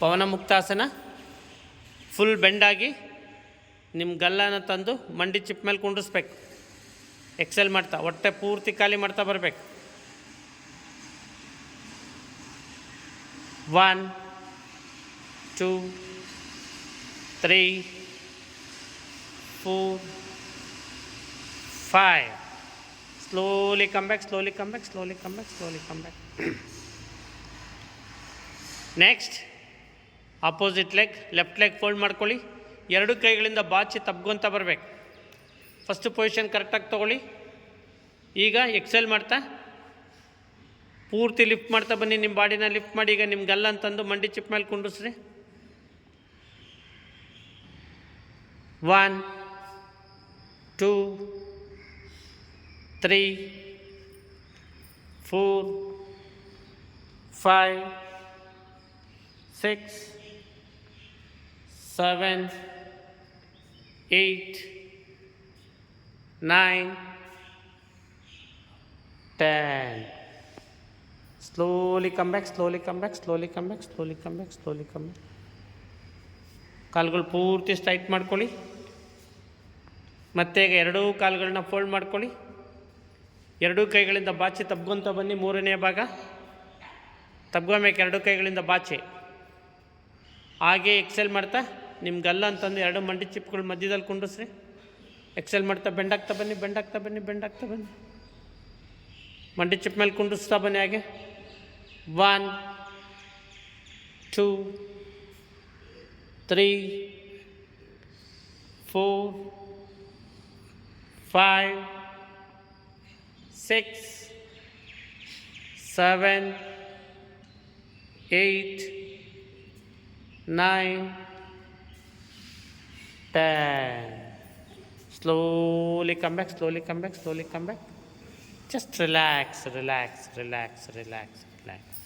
ಪವನ ಮುಕ್ತಾಸನ. Full ಬೆಂಡಾಗಿ ನಿಮ್ಮ ಗಲ್ಲನ ತಂದು ಮಂಡಿ ಚಿಪ್ ಮೇಲೆ ಕುಂಡಿಸ್ಬೇಕು. ಎಕ್ಸೆಲ್ ಮಾಡ್ತಾ ಹೊಟ್ಟೆ ಪೂರ್ತಿ ಖಾಲಿ ಮಾಡ್ತಾ ಬರಬೇಕು. 1 2 3 4 5. Slowly come back, slowly come back, slowly come back, slowly come back. Next opposite leg, left leg fold ಮಾಡ್ಕೊಳ್ಳಿ. ಎರಡು ಕೈಗಳಿಂದ ಬಾಚಿ ತಬ್ಕೊಂತ ಬರಬೇಕು. ಫಸ್ಟ್ ಪೊಸಿಷನ್ ಕರೆಕ್ಟಾಗಿ ತೊಗೊಳ್ಳಿ. ಈಗ ಎಕ್ಸೆಲ್ ಮಾಡ್ತಾ ಪೂರ್ತಿ ಲಿಫ್ಟ್ ಮಾಡ್ತಾ ಬನ್ನಿ. ನಿಮ್ಮ ಬಾಡಿನ ಲಿಫ್ಟ್ ಮಾಡಿ. ಈಗ ನಿಮ್ಮ ಗಲ್ಲ ಅಂತಂದು ಮಂಡಿ ಚಿಪ್ ಮೇಲೆ ಕುಂಡಿಸ್ರಿ. 1 2 3 4 5 6 7 8 9 10. Slowly come back, slowly come back, slowly come back, slowly come back, slowly come back. ಕಾಲುಗಳು ಪೂರ್ತಿ ಸ್ಟ್ರೈಟ್ ಮಾಡ್ಕೊಳ್ಳಿ. ಮತ್ತೆ ಈಗ ಎರಡೂ ಕಾಲುಗಳನ್ನ ಫೋಲ್ಡ್ ಮಾಡ್ಕೊಳ್ಳಿ. ಎರಡೂ ಕೈಗಳಿಂದ ಬಾಚಿ ತಬ್ಕೊಂತ ಬನ್ನಿ. ಮೂರನೇ ಭಾಗ ತಬ್ಕೊಬೇಕು. ಎರಡೂ ಕೈಗಳಿಂದ ಬಾಚಿ ಹಾಗೆ ಎಕ್ಸೆಲ್ ಮಾಡ್ತಾ ನಿಮ್ಮ ಗಲ್ಲ ಅಂತಂದು ಎರಡು ಮಂಡಿ ಚಿಪ್ಗಳು ಮಧ್ಯದಲ್ಲಿ ಕುಂಡಿಸ್ರಿ. ಎಕ್ಸೆಲ್ ಮಾಡ್ತಾ ಬೆಂಡಾಗ್ತಾ ಬನ್ನಿ, ಬೆಂಡಾಗ್ತಾ ಬನ್ನಿ, ಬೆಂಡಾಗ್ತಾ ಬನ್ನಿ. ಮಂಡಿ ಚಿಪ್ ಮೇಲೆ ಕುಂಡಿಸ್ತಾ ಬನ್ನಿ. ಹಾಗೆ 1 2 3 4 5 6 7 8 9 10. Slowly come back, slowly come back, slowly come back. Just relax, relax, relax, relax, relax.